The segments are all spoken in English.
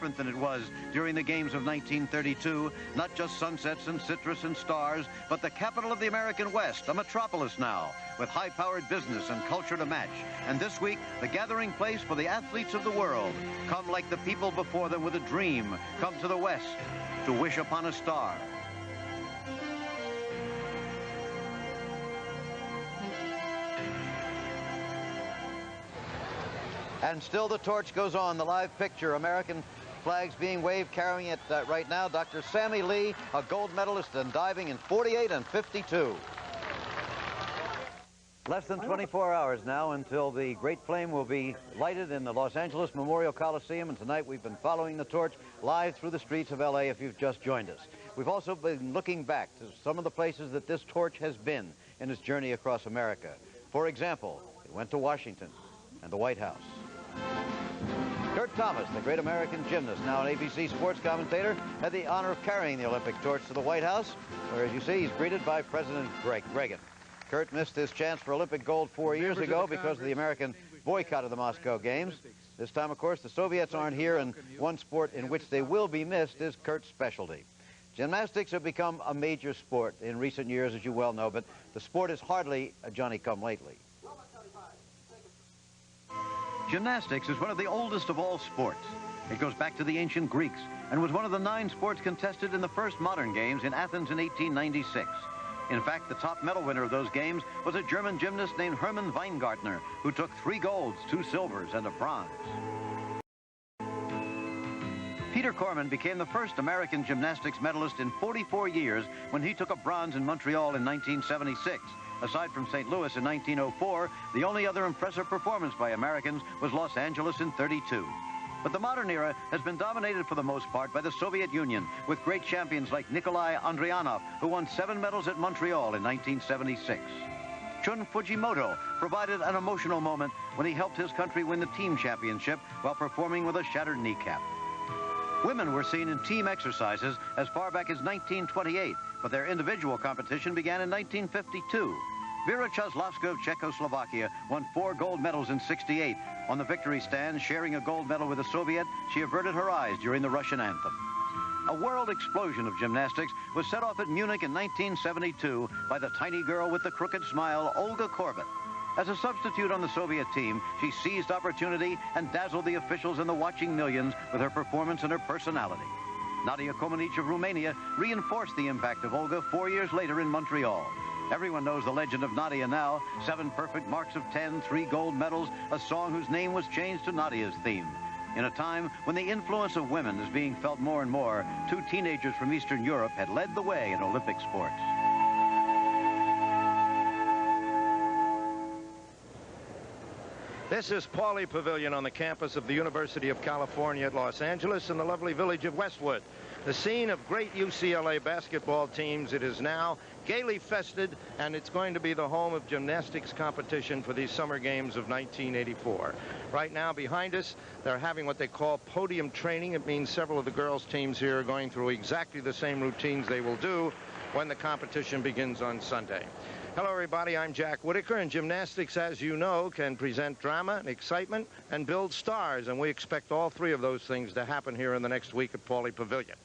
different than it was during the games of 1932. Not just sunsets and citrus and stars, but the capital of the American West, a metropolis now, with high-powered business and culture to match. And this week, the gathering place for the athletes of the world. Come like the people before them with a dream. Come to the West to wish upon a star. And still the torch goes on. The live picture, American flags being waved, carrying it right now. Dr. Sammy Lee, a gold medalist in diving in 48 and 52. Less than 24 hours now until the great flame will be lighted in the Los Angeles Memorial Coliseum, and tonight we've been following the torch live through the streets of LA if you've just joined us. We've also been looking back to some of the places that this torch has been in its journey across America. For example, it went to Washington and the White House. Kurt Thomas, the great American gymnast, now an ABC sports commentator, had the honor of carrying the Olympic torch to the White House, where, as you see, he's greeted by President Reagan. Kurt missed his chance for Olympic gold 4 years ago because of the American boycott of the Moscow Games. This time, of course, the Soviets aren't here, and one sport in which they will be missed is Kurt's specialty. Gymnastics have become a major sport in recent years, as you well know, but the sport is hardly a Johnny-come-lately. Gymnastics is one of the oldest of all sports. It goes back to the ancient Greeks and was one of the 9 sports contested in the first modern games in Athens in 1896. In fact, the top medal winner of those games was a German gymnast named Hermann Weingartner, who took 3 golds, 2 silvers, and a bronze. Peter Corman became the first American gymnastics medalist in 44 years when he took a bronze in Montreal in 1976. Aside from St. Louis in 1904, the only other impressive performance by Americans was Los Angeles in '32. But the modern era has been dominated for the most part by the Soviet Union, with great champions like Nikolai Andrianov, who won 7 medals at Montreal in 1976. Chun Fujimoto provided an emotional moment when he helped his country win the team championship while performing with a shattered kneecap. Women were seen in team exercises as far back as 1928, but their individual competition began in 1952. Vera Chaslavska of Czechoslovakia won 4 gold medals in '68. On the victory stand, sharing a gold medal with a Soviet, she averted her eyes during the Russian anthem. A world explosion of gymnastics was set off at Munich in 1972 by the tiny girl with the crooked smile, Olga Korbut. As a substitute on the Soviet team, she seized opportunity and dazzled the officials and the watching millions with her performance and her personality. Nadia Comaneci of Romania reinforced the impact of Olga 4 years later in Montreal. Everyone knows the legend of Nadia now. 7 perfect marks of 10, 3 gold medals, a song whose name was changed to Nadia's theme. In a time when the influence of women is being felt more and more, 2 teenagers from Eastern Europe had led the way in Olympic sports. This is Pauley Pavilion on the campus of the University of California at Los Angeles in the lovely village of Westwood. The scene of great UCLA basketball teams. It is now gaily fested, and it's going to be the home of gymnastics competition for these summer games of 1984. Right now behind us, they're having what they call podium training. It means several of the girls' teams here are going through exactly the same routines they will do when the competition begins on Sunday. Hello, everybody. I'm Jack Whitaker, and gymnastics, as you know, can present drama and excitement and build stars, and we expect all 3 of those things to happen here in the next week at Pauley Pavilion.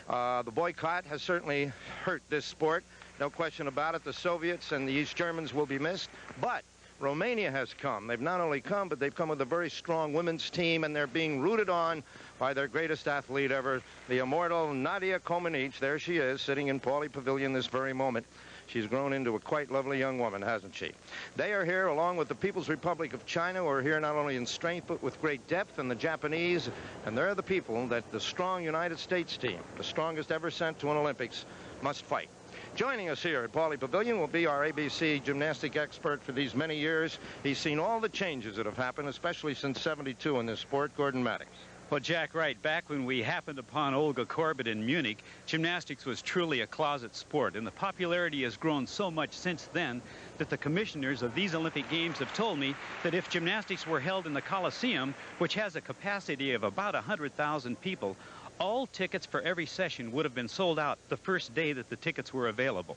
The boycott has certainly hurt this sport. No question about it. The Soviets and the East Germans will be missed, but Romania has come. They've not only come, but they've come with a very strong women's team, and they're being rooted on by their greatest athlete ever, the immortal Nadia Comaneci. There she is, sitting in Pauley Pavilion this very moment. She's grown into a quite lovely young woman, hasn't she? They are here along with the People's Republic of China, who are here not only in strength but with great depth, and the Japanese, and they're the people that the strong United States team, the strongest ever sent to an Olympics, must fight. Joining us here at Pauley Pavilion will be our ABC gymnastic expert for these many years. He's seen all the changes that have happened, especially since '72 in this sport, Gordon Maddox. Well, Jack, right. Back when we happened upon Olga Korbut in Munich, gymnastics was truly a closet sport, and the popularity has grown so much since then that the commissioners of these Olympic Games have told me that if gymnastics were held in the Coliseum, which has a capacity of about 100,000 people, all tickets for every session would have been sold out the first day that the tickets were available.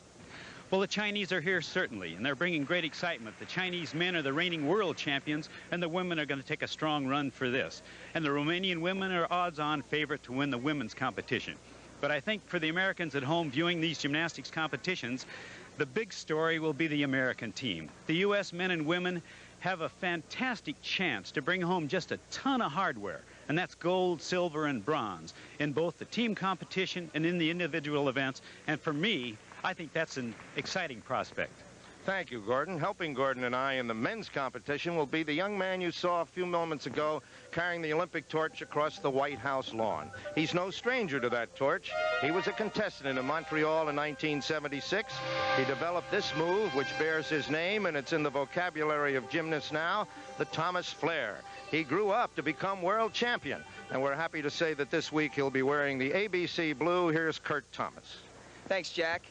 Well, the Chinese are here, certainly, and they're bringing great excitement. The Chinese men are the reigning world champions, and the women are going to take a strong run for this. And the Romanian women are odds-on favorite to win the women's competition. But I think for the Americans at home viewing these gymnastics competitions, the big story will be the American team. The U.S. men and women have a fantastic chance to bring home just a ton of hardware, and that's gold, silver, and bronze in both the team competition and in the individual events. And for me, I think that's an exciting prospect. Thank you, Gordon. Helping Gordon and I in the men's competition will be the young man you saw a few moments ago carrying the Olympic torch across the White House lawn. He's no stranger to that torch. He was a contestant in Montreal in 1976. He developed this move, which bears his name, and it's in the vocabulary of gymnasts now, the Thomas Flare. He grew up to become world champion, and we're happy to say that this week he'll be wearing the ABC blue. Here's Kurt Thomas. Thanks, Jack.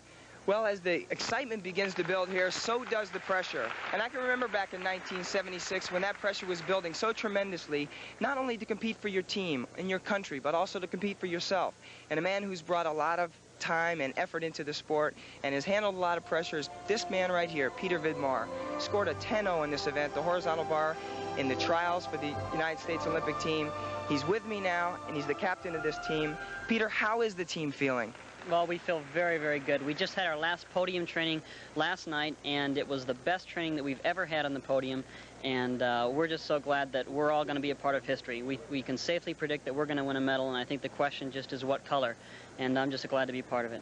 Well, as the excitement begins to build here, so does the pressure. And I can remember back in 1976 when that pressure was building so tremendously, not only to compete for your team and your country, but also to compete for yourself. And a man who's brought a lot of time and effort into the sport and has handled a lot of pressure is this man right here, Peter Vidmar. Scored a 10-0 in this event, the horizontal bar, in the trials for the United States Olympic team. He's with me now, and he's the captain of this team. Peter, how is the team feeling? Well, we feel very, very good. We just had our last podium training last night, and it was the best training that we've ever had on the podium. And we're just so glad that we're all going to be a part of history. We can safely predict that we're going to win a medal, and I think the question just is what color. And I'm just glad to be part of it.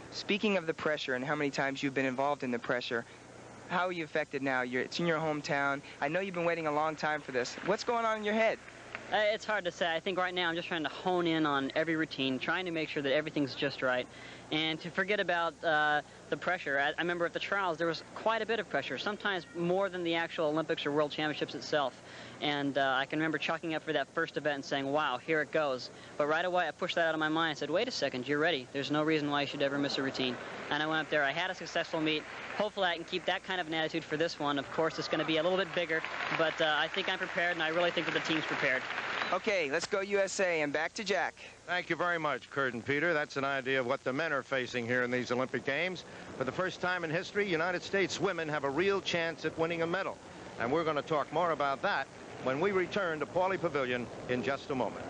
Speaking of the pressure and how many times you've been involved in the pressure, how are you affected now? It's in your hometown. I know you've been waiting a long time for this. What's going on in your head? It's hard to say. I think right now I'm just trying to hone in on every routine, trying to make sure that everything's just right, and to forget about the pressure. I remember at the trials there was quite a bit of pressure, sometimes more than the actual Olympics or World Championships itself. And I can remember chalking up for that first event and saying, wow, here it goes. But right away I pushed that out of my mind. I said, wait a second, you're ready. There's no reason why you should ever miss a routine. And I went up there. I had a successful meet. Hopefully I can keep that kind of an attitude for this one. Of course, it's going to be a little bit bigger, but I think I'm prepared, and I really think that the team's prepared. Okay, let's go USA, and back to Jack. Thank you very much, Kurt and Peter. That's an idea of what the men are facing here in these Olympic Games. For the first time in history, United States women have a real chance at winning a medal. And we're going to talk more about that when we return to Pauley Pavilion in just a moment.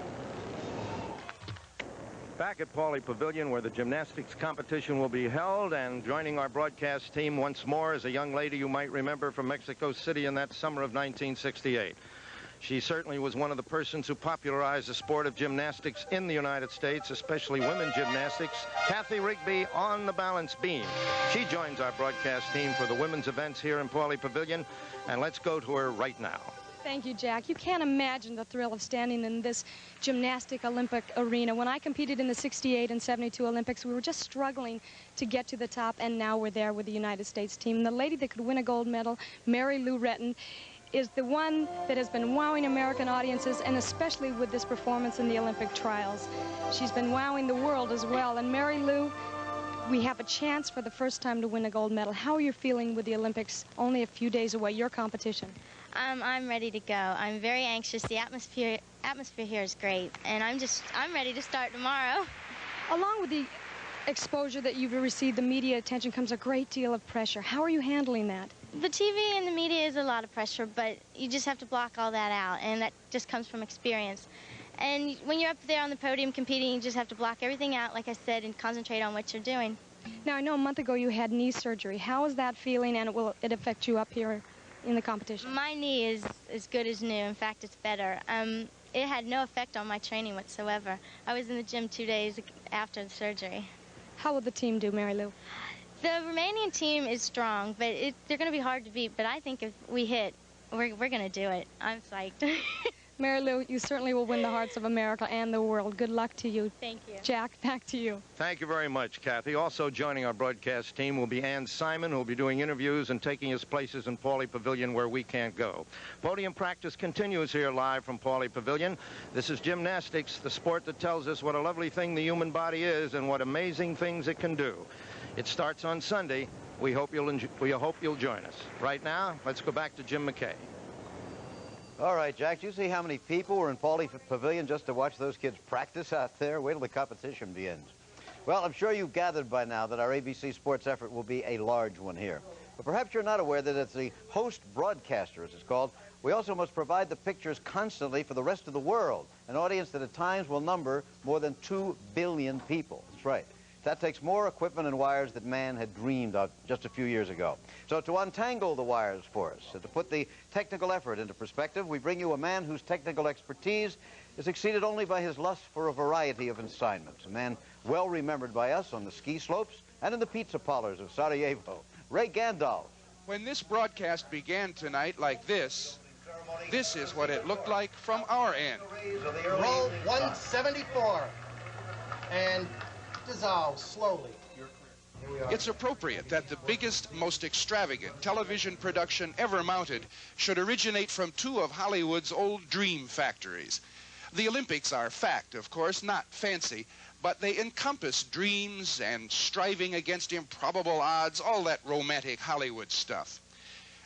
Back at Pauley Pavilion, where the gymnastics competition will be held, and joining our broadcast team once more is a young lady you might remember from Mexico City in that summer of 1968. She certainly was one of the persons who popularized the sport of gymnastics in the United States, especially women's gymnastics. Kathy Rigby on the balance beam. She joins our broadcast team for the women's events here in Pauley Pavilion, and let's go to her right now. Thank you, Jack. You can't imagine the thrill of standing in this gymnastic Olympic arena. When I competed in the 68 and 72 Olympics, we were just struggling to get to the top, and now we're there with the United States team. And the lady that could win a gold medal, Mary Lou Retton, is the one that has been wowing American audiences, and especially with this performance in the Olympic trials. She's been wowing the world as well. And Mary Lou, we have a chance for the first time to win a gold medal. How are you feeling with the Olympics only a few days away, your competition? I'm ready to go. I'm very anxious. The atmosphere here is great, and I'm ready to start tomorrow. Along with the exposure that you've received, the media attention, comes a great deal of pressure. How are you handling that? The TV and the media is a lot of pressure, but you just have to block all that out, and that just comes from experience. And when you're up there on the podium competing, you just have to block everything out, like I said, and concentrate on what you're doing. Now, I know a month ago you had knee surgery. How is that feeling, and will it affect you up here in the competition? My knee is as good as new. In fact, it's better. It had no effect on my training whatsoever. I was in the gym 2 days after the surgery. How will the team do, Mary Lou? The Romanian team is strong, but they're going to be hard to beat. But I think if we hit, we're going to do it. I'm psyched. Mary Lou, you certainly will win the hearts of America and the world. Good luck to you. Thank you. Jack, back to you. Thank you very much, Kathy. Also joining our broadcast team will be Ann Simon, who will be doing interviews and taking us places in Pauley Pavilion where we can't go. Podium practice continues here live from Pauley Pavilion. This is gymnastics, the sport that tells us what a lovely thing the human body is and what amazing things it can do. It starts on Sunday. We hope you'll join us. Right now, let's go back to Jim McKay. All right, Jack, do you see how many people were in Pauley Pavilion just to watch those kids practice out there? Wait till the competition begins. Well, I'm sure you've gathered by now that our ABC Sports effort will be a large one here. But perhaps you're not aware that as the host broadcaster, as it's called, we also must provide the pictures constantly for the rest of the world, an audience that at times will number more than 2 billion people. That's right. That takes more equipment and wires than man had dreamed of just a few years ago. So to untangle the wires for us, and to put the technical effort into perspective, we bring you a man whose technical expertise is exceeded only by his lust for a variety of assignments. A man well remembered by us on the ski slopes and in the pizza parlors of Sarajevo, Ray Gandalf. When this broadcast began tonight like this is what it looked like from our end. Roll 174 and dissolve slowly. It's appropriate that the biggest, most extravagant television production ever mounted should originate from two of Hollywood's old dream factories. The Olympics are fact, of course, not fancy, but they encompass dreams and striving against improbable odds, all that romantic Hollywood stuff.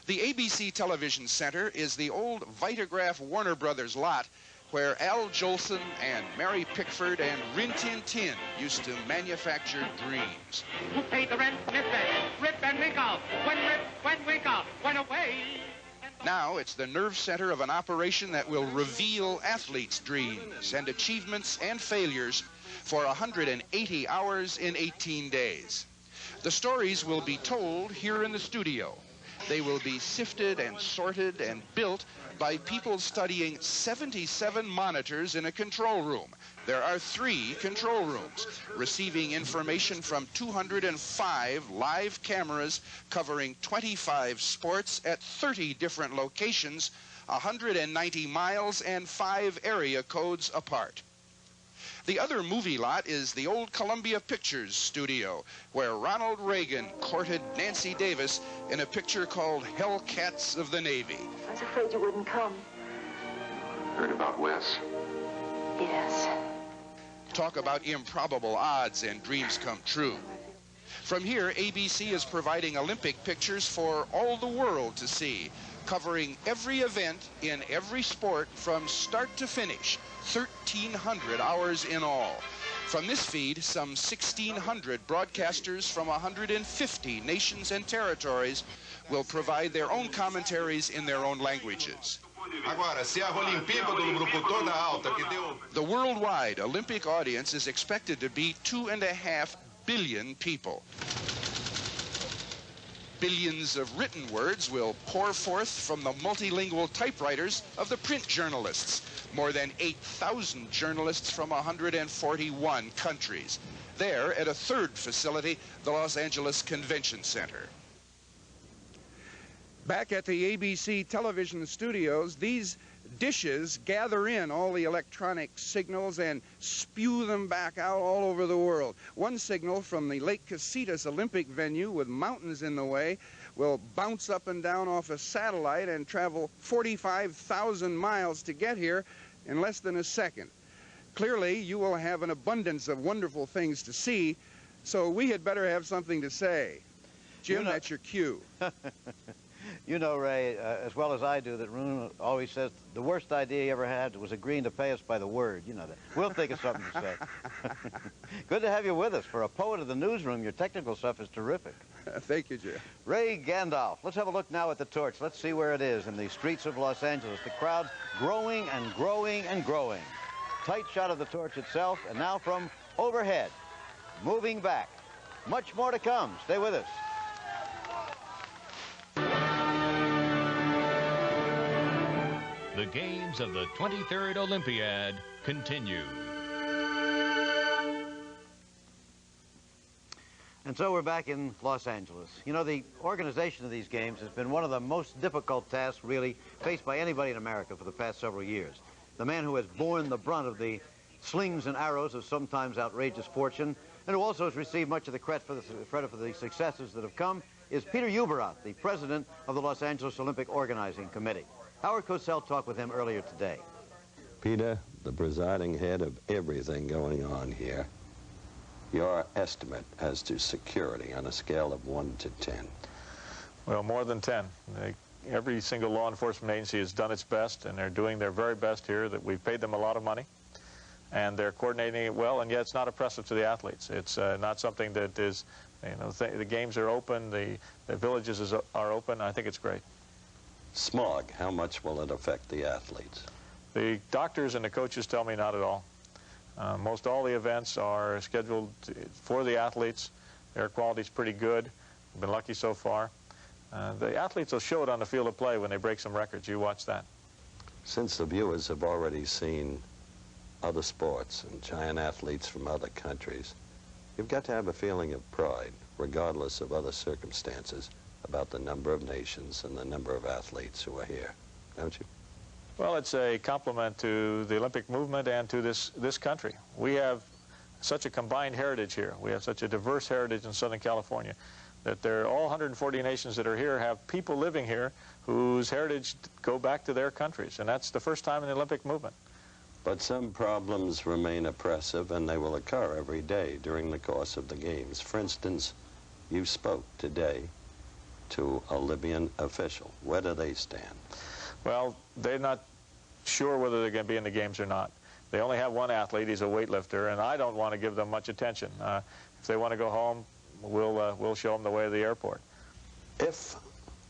The ABC Television Center is the old Vitagraph Warner Brothers lot where Al Jolson and Mary Pickford and Rin Tin Tin used to manufacture dreams. Who paid the rent? Miss Rent. Rip and Winkle. When Rip, when Winkle, went away. Now it's the nerve center of an operation that will reveal athletes' dreams and achievements and failures for 180 hours in 18 days. The stories will be told here in the studio. They will be sifted and sorted and built by people studying 77 monitors in a control room. There are 3 control rooms, receiving information from 205 live cameras covering 25 sports at 30 different locations, 190 miles and 5 area codes apart. The other movie lot is the old Columbia Pictures studio, where Ronald Reagan courted Nancy Davis in a picture called Hellcats of the Navy. I was afraid you wouldn't come. Heard about Wes? Yes. Talk about improbable odds and dreams come true. From here, ABC is providing Olympic pictures for all the world to see, covering every event in every sport from start to finish, 1,300 hours in all. From this feed, some 1,600 broadcasters from 150 nations and territories will provide their own commentaries in their own languages. The worldwide Olympic audience is expected to be 2.5 billion people. Billions of written words will pour forth from the multilingual typewriters of the print journalists, more than 8,000 journalists from 141 countries. There at a third facility, the Los Angeles Convention Center. Back at the ABC television studios, these dishes gather in all the electronic signals and spew them back out all over the world. One signal from the Lake Casitas Olympic venue with mountains in the way will bounce up and down off a satellite and travel 45,000 miles to get here in less than a second. Clearly, you will have an abundance of wonderful things to see, so we had better have something to say. Jim, that's your cue. You know, Ray, as well as I do, that Roon always says the worst idea he ever had was agreeing to pay us by the word. You know that. We'll think of something to say. Good to have you with us. For a poet of the newsroom, your technical stuff is terrific. Thank you, Jim. Ray Gandalf. Let's have a look now at the torch. Let's see where it is in the streets of Los Angeles. The crowd's growing and growing and growing. Tight shot of the torch itself, and now from overhead, moving back. Much more to come. Stay with us. The games of the 23rd Olympiad continue. And so we're back in Los Angeles. You know, the organization of these games has been one of the most difficult tasks, really, faced by anybody in America for the past several years. The man who has borne the brunt of the slings and arrows of sometimes outrageous fortune, and who also has received much of the credit for the successes that have come, is Peter Ueberroth, the president of the Los Angeles Olympic Organizing Committee. Howard Cosell talked with him earlier today. Peter, the presiding head of everything going on here, your estimate as to security on a scale of 1 to 10? Well, more than 10. Every single law enforcement agency has done its best, and they're doing their very best here. That we've paid them a lot of money. and they're coordinating it well, and yet it's not oppressive to the athletes. It's not something that is, you know, the games are open, the villages are open. I think it's great. Smog, how much will it affect the athletes? The doctors and the coaches tell me not at all. Most all the events are scheduled for the athletes. Air quality's pretty good. We've been lucky so far. The athletes will show it on the field of play when they break some records. You watch that. Since the viewers have already seen other sports and giant athletes from other countries, you've got to have a feeling of pride, regardless of other circumstances, about the number of nations and the number of athletes who are here, don't you? Well, it's a compliment to the Olympic movement and to this country. We have such a combined heritage here. We have such a diverse heritage in Southern California that all 140 nations that are here have people living here whose heritage go back to their countries, and that's the first time in the Olympic movement. But some problems remain oppressive, and they will occur every day during the course of the games. For instance, you spoke today to a Libyan official. Where do they stand? Well, they're not sure whether they're going to be in the games or not. They only have one athlete. He's a weightlifter, and I don't want to give them much attention. If they want to go home, we'll show them the way to the airport. If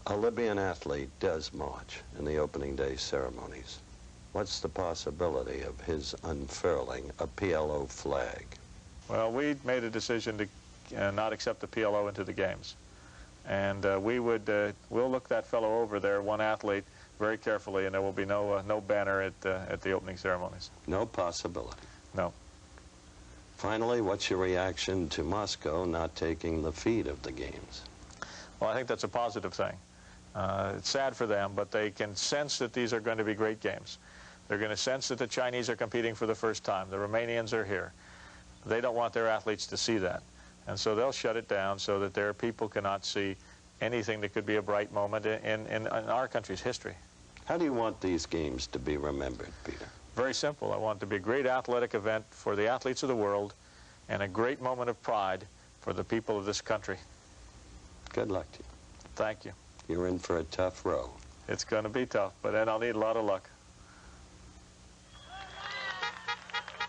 a Libyan athlete does march in the opening day ceremonies, what's the possibility of his unfurling a PLO flag? Well, we made a decision to not accept the PLO into the games. And we'll look that fellow over there, one athlete, very carefully, and there will be no banner at the opening ceremonies. No possibility? No. Finally, what's your reaction to Moscow not taking the feed of the games? Well, I think that's a positive thing. It's sad for them, but they can sense that these are going to be great games. They're going to sense that the Chinese are competing for the first time. The Romanians are here. They don't want their athletes to see that. And so they'll shut it down so that their people cannot see anything that could be a bright moment in our country's history. How do you want these games to be remembered, Peter? Very simple. I want it to be a great athletic event for the athletes of the world and a great moment of pride for the people of this country. Good luck to you. Thank you. You're in for a tough row. It's going to be tough, but then I'll need a lot of luck.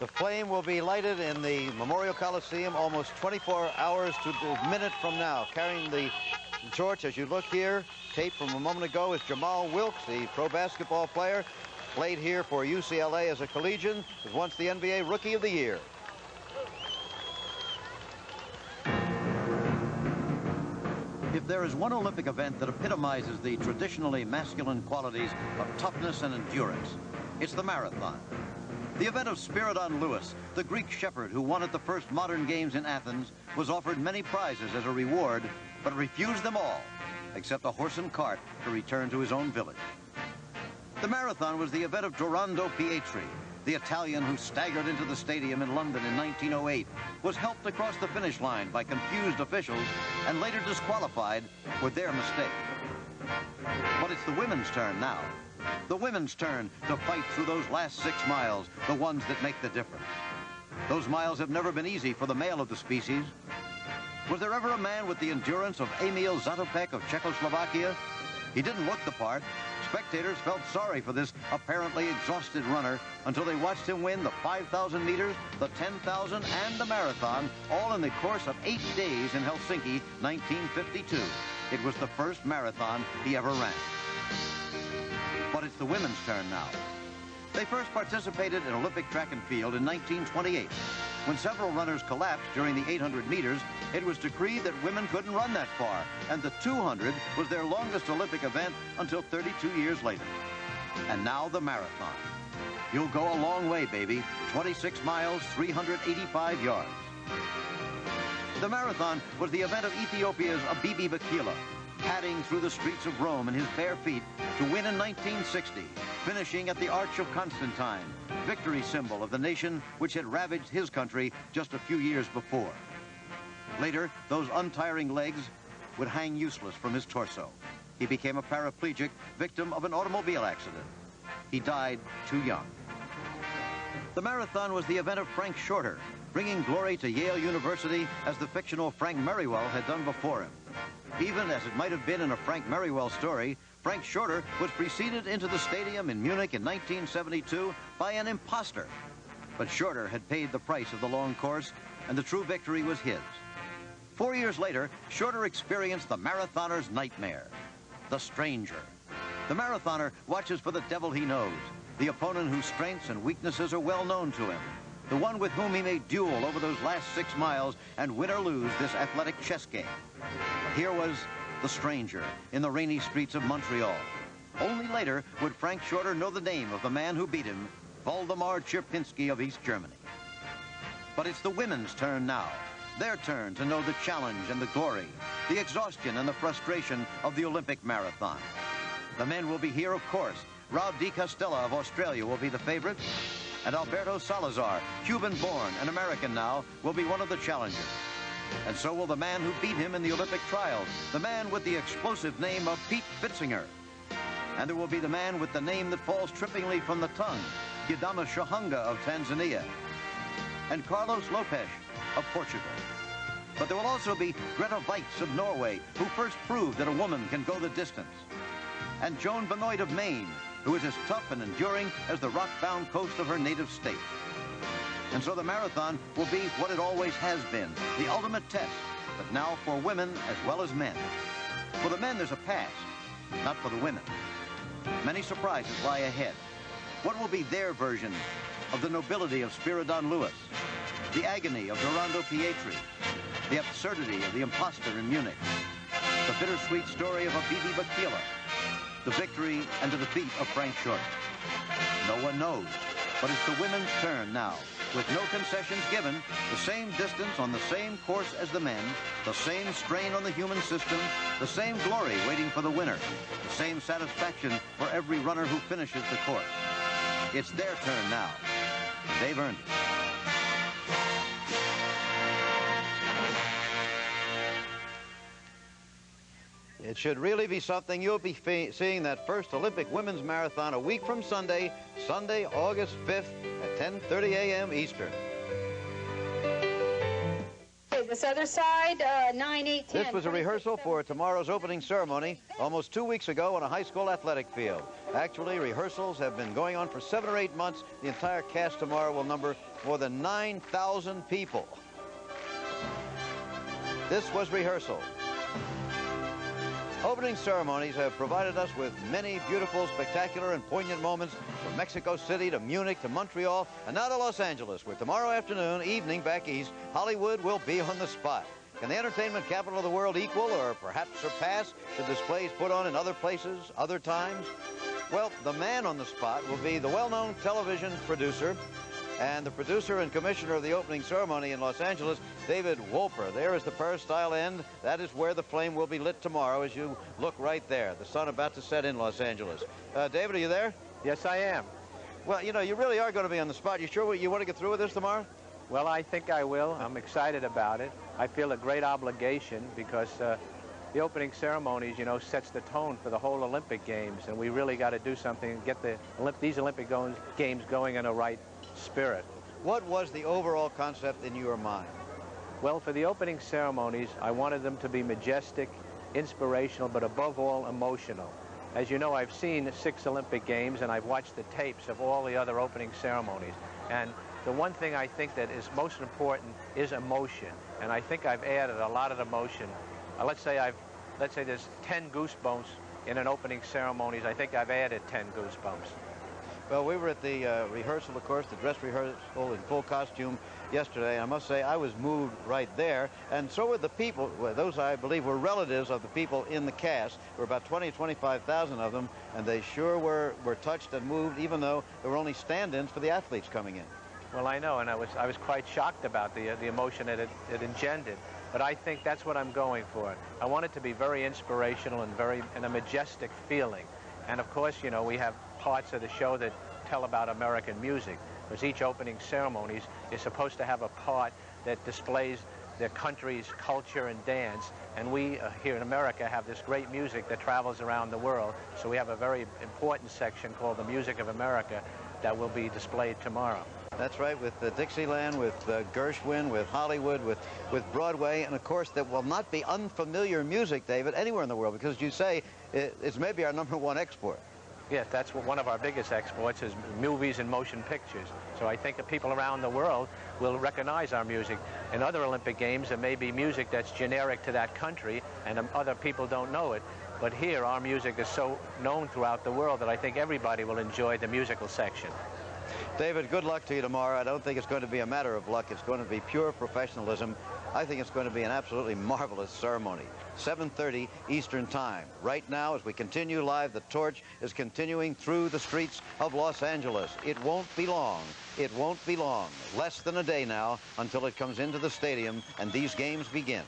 The flame will be lighted in the Memorial Coliseum almost 24 hours to the minute from now. Carrying the torch, as you look here, tape from a moment ago, is Jamal Wilkes, the pro basketball player. Played here for UCLA as a collegian, was once the NBA Rookie of the Year. If there is one Olympic event that epitomizes the traditionally masculine qualities of toughness and endurance, it's the marathon. The event of Spiridon Lewis, the Greek shepherd who won at the first modern games in Athens, was offered many prizes as a reward, but refused them all, except a horse and cart to return to his own village. The marathon was the event of Dorando Pietri, the Italian who staggered into the stadium in London in 1908, was helped across the finish line by confused officials and later disqualified for their mistake. But it's the women's turn now. The women's turn to fight through those last 6 miles, the ones that make the difference. Those miles have never been easy for the male of the species. Was there ever a man with the endurance of Emil Zatopek of Czechoslovakia? He didn't look the part. Spectators felt sorry for this apparently exhausted runner until they watched him win the 5,000 meters, the 10,000, and the marathon, all in the course of 8 days in Helsinki, 1952. It was the first marathon he ever ran. But it's the women's turn now. They first participated in Olympic track and field in 1928. When several runners collapsed during the 800 meters, it was decreed that women couldn't run that far, and the 200 was their longest Olympic event until 32 years later. And now the marathon. You'll go a long way, baby. 26 miles, 385 yards. The marathon was the event of Ethiopia's Abibi Bikila, padding through the streets of Rome in his bare feet to win in 1960, finishing at the Arch of Constantine, victory symbol of the nation which had ravaged his country just a few years before. Later, those untiring legs would hang useless from his torso. He became a paraplegic, victim of an automobile accident. He died too young. The marathon was the event of Frank Shorter, bringing glory to Yale University as the fictional Frank Merriwell had done before him. Even as it might have been in a Frank Merriwell story, Frank Shorter was preceded into the stadium in Munich in 1972 by an imposter. But Shorter had paid the price of the long course, and the true victory was his. 4 years later, Shorter experienced the marathoner's nightmare, the stranger. The marathoner watches for the devil he knows, the opponent whose strengths and weaknesses are well known to him, the one with whom he may duel over those last 6 miles and win or lose this athletic chess game. But here was the stranger in the rainy streets of Montreal. Only later would Frank Shorter know the name of the man who beat him, Waldemar Cierpinski of East Germany. But it's the women's turn now. Their turn to know the challenge and the glory, the exhaustion and the frustration of the Olympic marathon. The men will be here, of course. Rob Di Castella of Australia will be the favorite, and Alberto Salazar, Cuban-born and American now, will be one of the challengers. And so will the man who beat him in the Olympic trials, the man with the explosive name of Pete Fitzinger. And there will be the man with the name that falls trippingly from the tongue, Gidama Shahunga of Tanzania, and Carlos Lopes of Portugal. But there will also be Greta Weitz of Norway, who first proved that a woman can go the distance, and Joan Benoit of Maine, who is as tough and enduring as the rock-bound coast of her native state. And so the marathon will be what it always has been, the ultimate test, but now for women as well as men. For the men, there's a past, not for the women. Many surprises lie ahead. What will be their version of the nobility of Spiridon Lewis, the agony of Dorando Pietri, the absurdity of the imposter in Munich, the bittersweet story of Abebe Bikila, the victory and the defeat of Frank Shorter? No one knows, but it's the women's turn now. With no concessions given, the same distance on the same course as the men, the same strain on the human system, the same glory waiting for the winner, the same satisfaction for every runner who finishes the course. It's their turn now. They've earned it. It should really be something. You'll be seeing that first Olympic women's marathon a week from Sunday, August 5th at 10:30 a.m. Eastern. Okay, this other side, 9, 8, 10. This was a rehearsal for tomorrow's opening ceremony almost 2 weeks ago on a high school athletic field. Actually, rehearsals have been going on for 7 or 8 months. The entire cast tomorrow will number more than 9,000 people. This was rehearsal. Opening ceremonies have provided us with many beautiful, spectacular, and poignant moments from Mexico City to Munich to Montreal and now to Los Angeles, where tomorrow evening back east, Hollywood will be on the spot. Can the entertainment capital of the world equal or perhaps surpass the displays put on in other places, other times? Well, the man on the spot will be the well-known television producer and the producer and commissioner of the opening ceremony in Los Angeles, David Wolper. There is the peristyle end. That is where the flame will be lit tomorrow as you look right there. The sun about to set in Los Angeles. David, are you there? Yes, I am. Well, you know, you really are going to be on the spot. You sure you want to get through with this tomorrow? Well, I think I will. I'm excited about it. I feel a great obligation because the opening ceremonies, you know, sets the tone for the whole Olympic Games, and we really got to do something and get these Olympic Games going in a right spirit. What was the overall concept in your mind? Well, for the opening ceremonies, I wanted them to be majestic, inspirational, but above all, emotional. As you know, I've seen 6 Olympic Games, and I've watched the tapes of all the other opening ceremonies. And the one thing I think that is most important is emotion. And I think I've added a lot of emotion. Let's say there's 10 goosebumps in an opening ceremonies. I think I've added 10 goosebumps. Well, we were at the rehearsal, of course, the dress rehearsal in full costume yesterday. I must say I was moved right there, and so were the people. Well, those, I believe, were relatives of the people in the cast. There were about 20,000 to 25,000 of them, and they sure were touched and moved, even though there were only stand-ins for the athletes coming in. Well, I know, and I was quite shocked about the emotion it engendered. But I think that's what I'm going for. I want it to be very inspirational and a majestic feeling. And of course, you know, we have parts of the show that tell about American music, because each opening ceremonies is supposed to have a part that displays their country's culture and dance. And we here in America have this great music that travels around the world. So we have a very important section called the Music of America that will be displayed tomorrow. That's right, with Dixieland, with Gershwin, with Hollywood, with Broadway, and of course that will not be unfamiliar music, David, anywhere in the world, because you say it's maybe our #1 export. Yes, that's one of our biggest exports is movies and motion pictures. So I think that people around the world will recognize our music. In other Olympic Games, there may be music that's generic to that country, and other people don't know it. But here, our music is so known throughout the world that I think everybody will enjoy the musical section. David, good luck to you tomorrow. I don't think it's going to be a matter of luck. It's going to be pure professionalism. I think it's going to be an absolutely marvelous ceremony. 7:30 Eastern Time. Right now, as we continue live, the torch is continuing through the streets of Los Angeles. It won't be long. It won't be long. Less than a day now until it comes into the stadium and these games begin.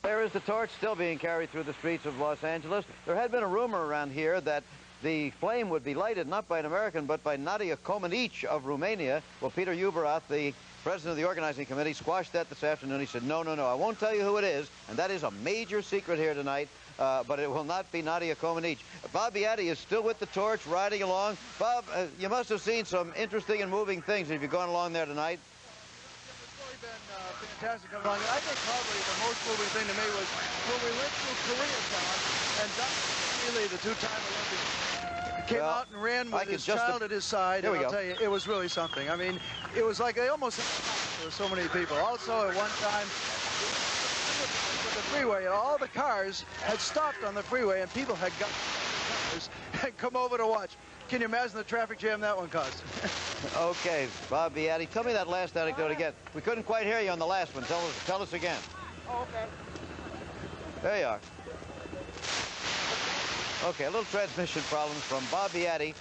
There is the torch still being carried through the streets of Los Angeles. There had been a rumor around here that the flame would be lighted not by an American, but by Nadia Comaneci of Romania. Well, Peter Uberath, the president of the organizing committee, squashed that this afternoon. He said, no, I won't tell you who it is, and that is a major secret here tonight, but it will not be Nadia Comaneci. Bob Beatty is still with the torch, riding along. Bob, you must have seen some interesting and moving things if you've gone along there tonight. It's really been fantastic coming along. I think probably the most moving thing to me was when we went through Koreatown, and Dr. Lee, the two-time Olympian, came out and ran with his child at his side, and I'll tell you, it was really something. I mean, it was like they almost had there were so many people. Also, at one time, with the freeway, all the cars had stopped on the freeway, and people had got cars and come over to watch. Can you imagine the traffic jam that one caused? Okay, Bob Beatty, tell me that last anecdote again. We couldn't quite hear you on the last one. Tell us again. Oh, okay. There you are. Okay, a little transmission problem from Bob Beatty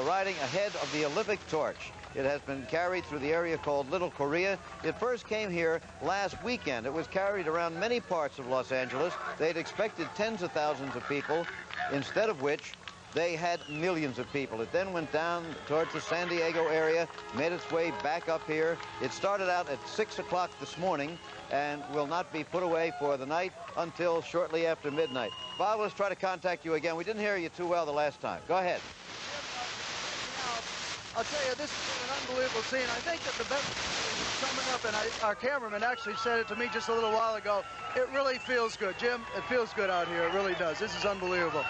riding ahead of the Olympic torch. It has been carried through the area called Little Korea. It first came here last weekend. It was carried around many parts of Los Angeles. They'd expected tens of thousands of people, instead of which they had millions of people. It then went down towards the San Diego area, made its way back up here. It started out at 6 o'clock this morning and will not be put away for the night until shortly after midnight. Bob, let's try to contact you again. We didn't hear you too well the last time. Go ahead. I'll tell you, this is an unbelievable scene. I think that the best is coming up, and our cameraman actually said it to me just a little while ago. It really feels good. Jim, it feels good out here. It really does. This is unbelievable.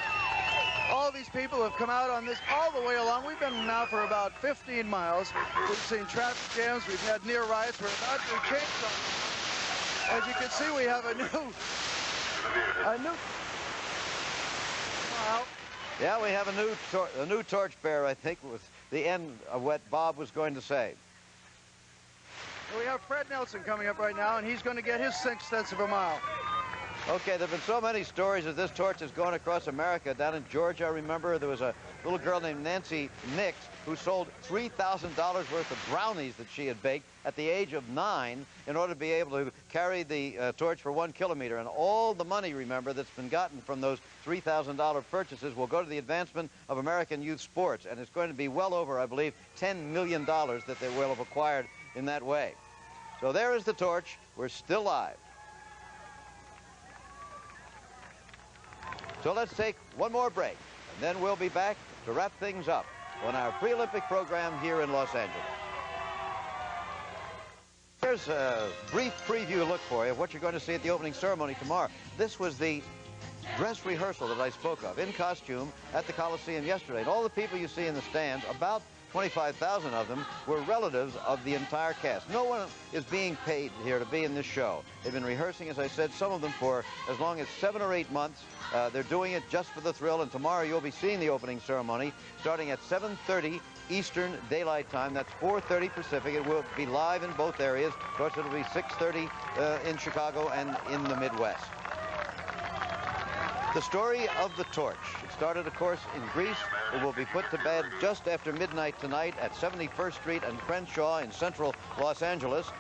All these people have come out on this all the way along. We've been now for about 15 miles. We've seen traffic jams. We've had near riots. We're about to change something. As you can see, we have a new. Wow. Yeah, we have a new torchbearer, I think, was the end of what Bob was going to say. We have Fred Nelson coming up right now, and he's going to get his 6/10 of a mile. Okay, there have been so many stories as this torch has gone across America. Down in Georgia, I remember there was a little girl named Nancy Nix who sold $3,000 worth of brownies that she had baked at the age of 9 in order to be able to carry the torch for 1 kilometer. And all the money, remember, that's been gotten from those $3,000 purchases will go to the advancement of American youth sports. And it's going to be well over, I believe, $10 million that they will have acquired in that way. So there is the torch. We're still live. So let's take one more break, and then we'll be back to wrap things up on our pre-Olympic program here in Los Angeles. Here's a brief preview look for you of what you're going to see at the opening ceremony tomorrow. This was the dress rehearsal that I spoke of, in costume, at the Coliseum yesterday. And all the people you see in the stands, about 25,000 of them, were relatives of the entire cast. No one is being paid here to be in this show. They've been rehearsing, as I said, some of them for as long as 7 or 8 months. They're doing it just for the thrill, and tomorrow you'll be seeing the opening ceremony starting at 7:30 Eastern Daylight Time. That's 4:30 Pacific. It will be live in both areas. Of course, it'll be 6:30 in Chicago and in the Midwest. The story of the torch. It started, of course, in Greece. It will be put to bed just after midnight tonight at 71st Street and Crenshaw in central Los Angeles.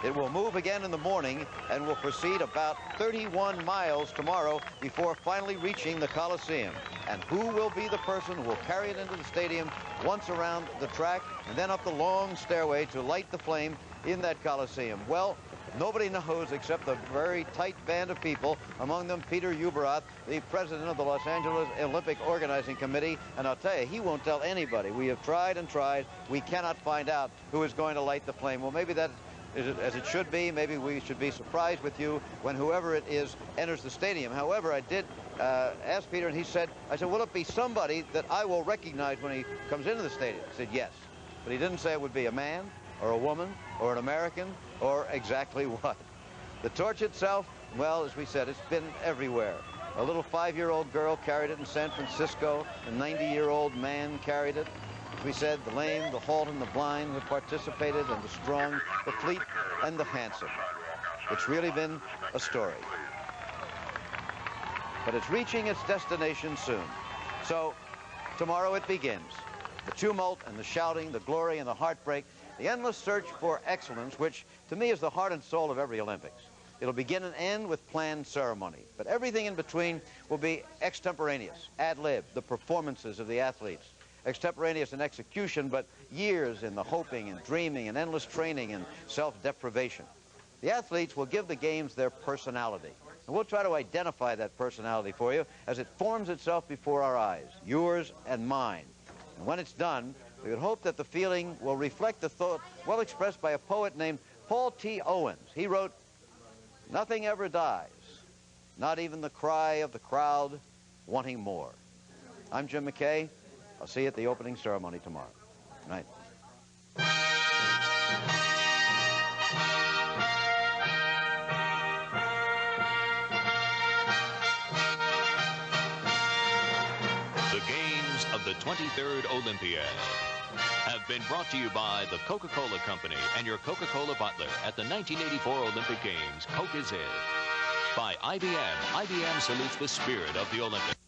It will move again in the morning and will proceed about 31 miles tomorrow before finally reaching the Coliseum. And who will be the person who will carry it into the stadium once around the track and then up the long stairway to light the flame in that Coliseum? Well, nobody knows except a very tight band of people, among them Peter Uberath, the president of the Los Angeles Olympic Organizing Committee. And I'll tell you, he won't tell anybody. We have tried and tried. We cannot find out who is going to light the flame. Well, maybe that is as it should be. Maybe we should be surprised with you when whoever it is enters the stadium. However, I did asked Peter, and he said, I said, will it be somebody that I will recognize when he comes into the stadium? He said, yes. But he didn't say it would be a man or a woman or an American or exactly what. The torch itself, well, as we said, it's been everywhere. A little 5-year-old girl carried it in San Francisco. A 90-year-old man carried it. As we said, the lame, the halt, and the blind have participated, and the strong, the fleet, and the handsome. It's really been a story. But it's reaching its destination soon. So tomorrow it begins. The tumult and the shouting, the glory and the heartbreak, the endless search for excellence, which to me is the heart and soul of every Olympics. It'll begin and end with planned ceremony, but everything in between will be extemporaneous, ad-lib, the performances of the athletes. Extemporaneous in execution, but years in the hoping and dreaming and endless training and self-deprivation. The athletes will give the games their personality, and we'll try to identify that personality for you as it forms itself before our eyes, yours and mine. And when it's done, we would hope that the feeling will reflect the thought well expressed by a poet named Paul T. Owens. He wrote, "Nothing ever dies, not even the cry of the crowd wanting more." I'm Jim McKay. I'll see you at the opening ceremony tomorrow. Good night. The games of the 23rd Olympiad have been brought to you by the Coca-Cola Company and your Coca-Cola bottler at the 1984 Olympic Games. Coke is it. By IBM. IBM salutes the spirit of the Olympics.